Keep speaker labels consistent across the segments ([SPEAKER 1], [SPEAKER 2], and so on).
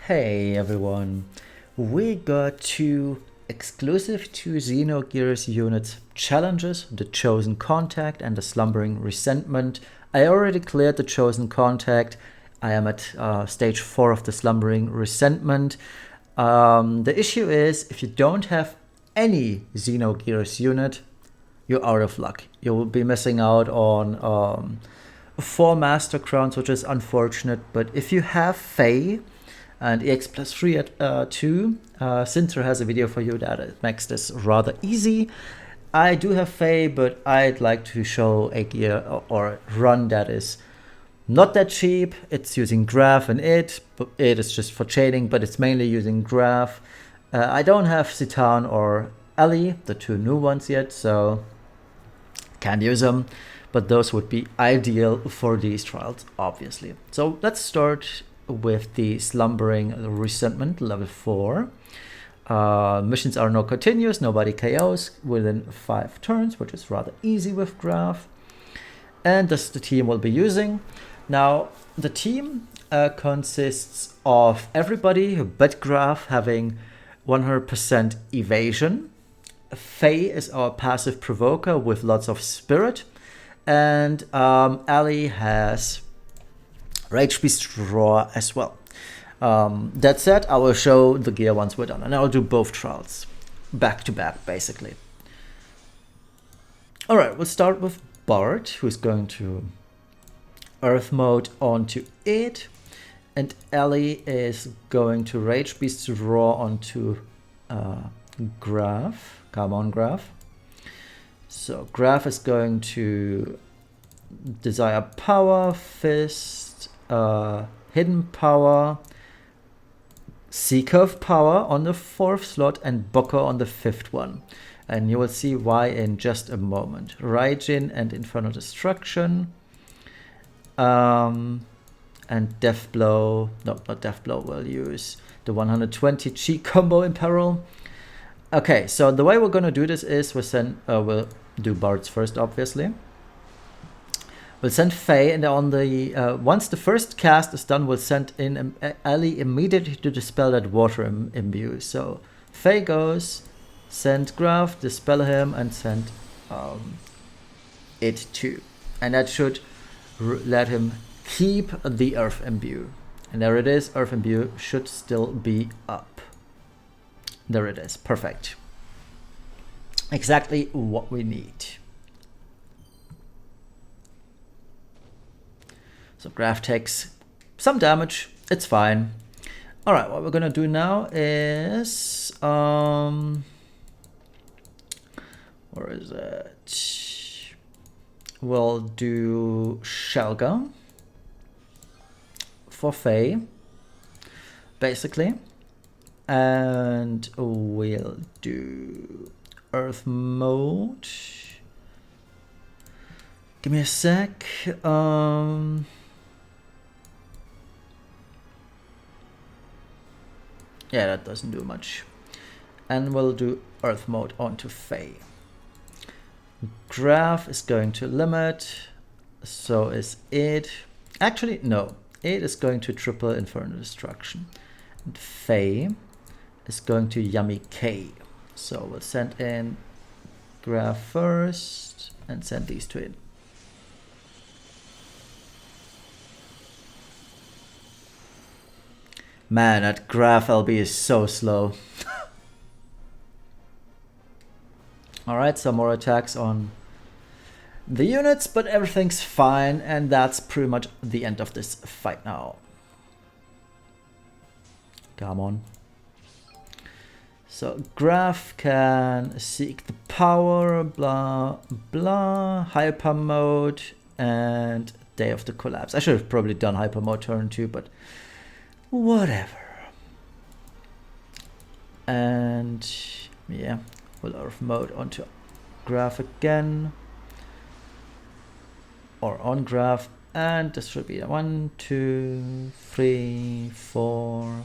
[SPEAKER 1] Hey everyone, we got two exclusive to Xenogears units challenges, the Chosen Contact and the Slumbering Resentment. I already cleared the Chosen Contact. I am at stage 4 of the Slumbering Resentment. The issue is, if you don't have any Xenogears unit, you're out of luck. You will be missing out on 4 Master Crowns, which is unfortunate, but if you have Fei, and EX plus 3 at 2. Sintra has a video for you that makes this rather easy. I do have Fei, but I'd like to show a gear or run that is not that cheap. It's using Graph and it is just for chaining, but it's mainly using Graph. I don't have Citan or Elly, the two new ones yet, so can't use them. But those would be ideal for these trials, obviously. So let's start with the Slumbering Resentment level 4. Missions are no continuous, nobody KOs within 5 turns, which is rather easy with Graph. And this the team will be using. Now, the team consists of everybody but Graph having 100% evasion. Fei is our passive provoker with lots of spirit. And Elly has Rage Beast Roar as well. That said, I will show the gear once we're done, and I'll do both trials back to back, basically. Alright, we'll start with Bart, who's going to Earth Mode onto it, and Elly is going to Rage Beast Roar onto Graph. Come on, Graph. So Graph is going to Desire Power, Fist, Hidden Power, Seeker of Power on the 4th slot, and Booker on the 5th one. And you will see why in just a moment. Raijin and Infernal Destruction. And Death Blow. No, not Death Blow. We'll use the 120 Chi combo in peril. Okay, so the way we're going to do this is we'll do Bards first, obviously. We'll send Fei, and on the once the first cast is done, we'll send in Elly immediately to dispel that water imbue. So Fei goes, send Graph, dispel him, and send it too. And that should let him keep the Earth imbue. And there it is, Earth imbue should still be up. There it is, perfect. Exactly what we need. So Graph takes some damage, it's fine. All right, what we're gonna do now is, where is it? We'll do Shelga for Fei, basically. And we'll do Earth Mode. Give me a sec. Yeah, that doesn't do much. And we'll do Earth Mode onto Fei. Graph is going to limit. So is it. Actually, no. It is going to triple Infernal Destruction. And Fei is going to Yummy K. So we'll send in Graph first and send these two in. Man, that Graph LB is so slow. Alright, some more attacks on the units, but everything's fine, and that's pretty much the end of this fight now. Come on. So Graph can seek the power, blah blah, hyper mode, and Day of the Collapse. I should have probably done hyper mode turn 2, but whatever. And yeah, we'll Earth Mode onto Graph again, or on Graph, and this should be 1, 2, 3, 4,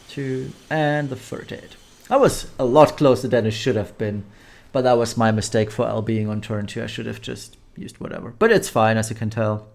[SPEAKER 1] 2, and the third hit. I was a lot closer than it should have been, but that was my mistake for L being on turn 2. I should have just used whatever, but it's fine, as you can tell.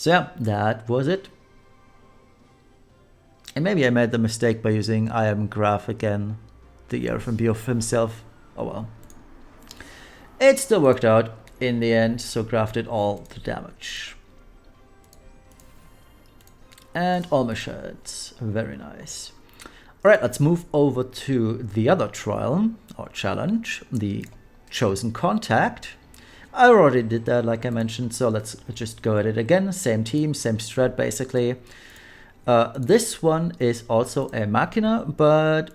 [SPEAKER 1] So yeah, that was it. And maybe I made the mistake by using I am Graph again, the FFBE of himself. Oh well. It still worked out in the end, so Graph did all the damage. And all missions. Very nice. Alright, let's move over to the other trial, or challenge, the Chosen Contact. I already did that, like I mentioned, so let's just go at it again. Same team, same strat, basically. This one is also a Machina, but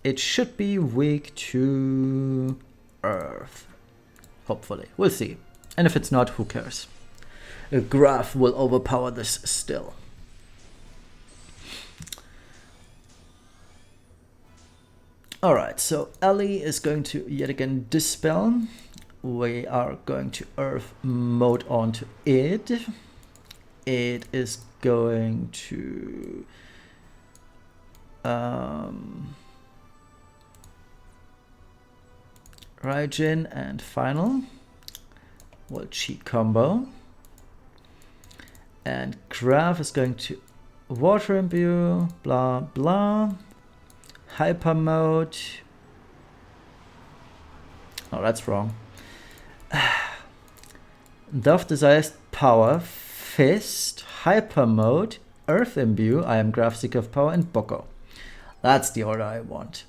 [SPEAKER 1] it should be weak to Earth. Hopefully. We'll see. And if it's not, who cares? A Graph will overpower this still. Alright, so Elly is going to yet again dispel. We are going to Earth mode onto it. It is going to Raijin and final. We'll cheat combo. And Graph is going to water imbue, blah blah. Hyper mode. Oh, that's wrong. Dove desires power, fist, hyper mode, earth imbue, I am Graph, seeker of power, and Boko. That's the order I want.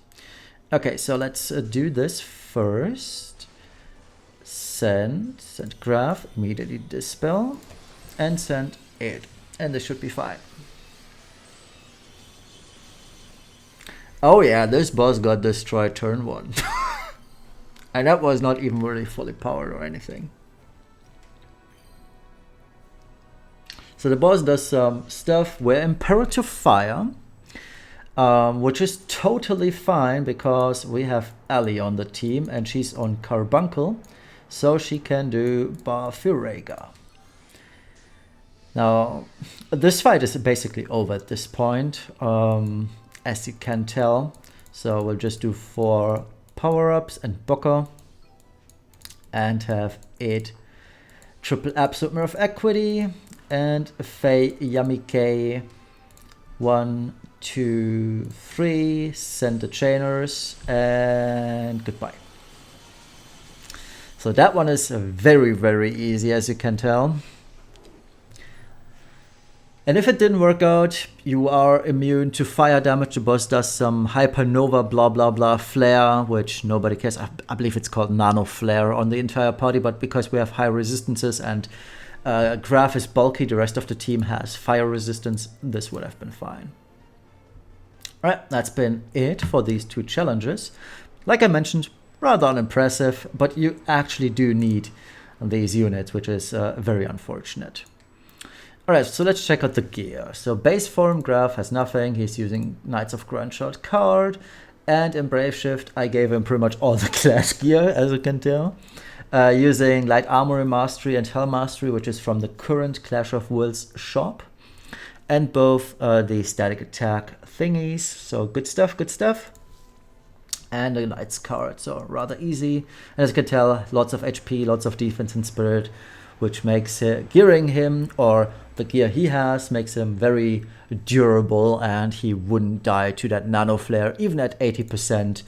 [SPEAKER 1] Okay, so let's do this first. Send Graph, immediately dispel, and send it. And this should be fine. Oh yeah, this boss got destroyed turn 1. And that was not even really fully powered or anything. So the boss does some stuff. We're Imperative Fire, which is totally fine because we have Elly on the team and she's on Carbuncle, so she can do Barfurega. Now, this fight is basically over at this point, as you can tell. So we'll just do 4 power-ups and Boko and have 8 triple absolute mirror of equity and Fei Yamike 1, 2, 3, send the chainers and goodbye. So that one is very, very easy, as you can tell. And if it didn't work out, you are immune to fire damage. The boss does some hypernova blah blah blah flare, which nobody cares. I believe it's called nano flare on the entire party, but because we have high resistances and Graph is bulky, the rest of the team has fire resistance, this would have been fine. Alright, that's been it for these 2 challenges. Like I mentioned, rather unimpressive, but you actually do need these units, which is very unfortunate. Alright, so let's check out the gear. So base form Graph has nothing. He's using Knights of Grandshot card. And in Brave Shift, I gave him pretty much all the class gear, as you can tell. Using Light Armory Mastery and Hell Mastery, which is from the current Clash of Wills shop. And both the static attack thingies. So good stuff, good stuff. And the Knights card, so rather easy. And as you can tell, lots of HP, lots of defense and spirit, which makes gearing him, or the gear he has, makes him very durable, and he wouldn't die to that nano flare even at 80%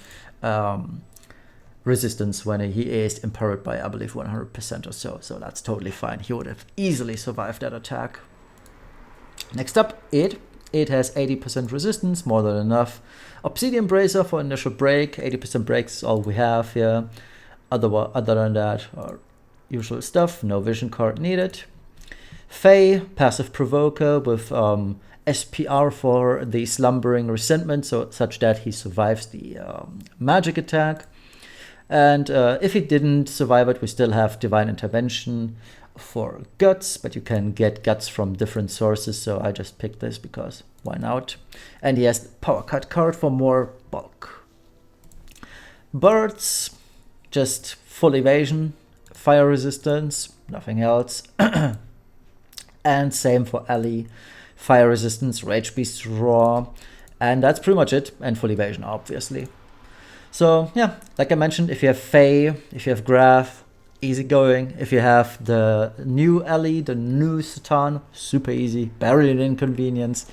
[SPEAKER 1] resistance when he is empowered by, I believe, 100% or so. So that's totally fine. He would have easily survived that attack. Next up, it has 80% resistance, more than enough. Obsidian Bracer for initial break. 80% breaks is all we have here. Other than that, usual stuff. No vision card needed. Fei, passive provoker with SPR for the Slumbering Resentment, so such that he survives the magic attack. And if he didn't survive it, we still have Divine Intervention for Guts, but you can get Guts from different sources, so I just picked this because why not? And he has the Power Cut card for more bulk. Birds, just full evasion, fire resistance, nothing else. And same for Elly, fire resistance, Rage Beast Roar, and that's pretty much it, and full evasion obviously. So yeah, like I mentioned, if you have Fei, if you have Graph, easy going. If you have the new Elly, the new Citan, super easy, barely an inconvenience,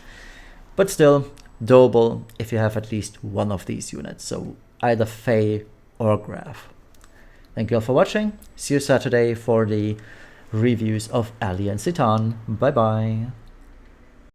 [SPEAKER 1] but still doable if you have at least one of these units, so either Fei or Graph. Thank you all for watching. See you Saturday for the reviews of Elly and Citan. Bye bye.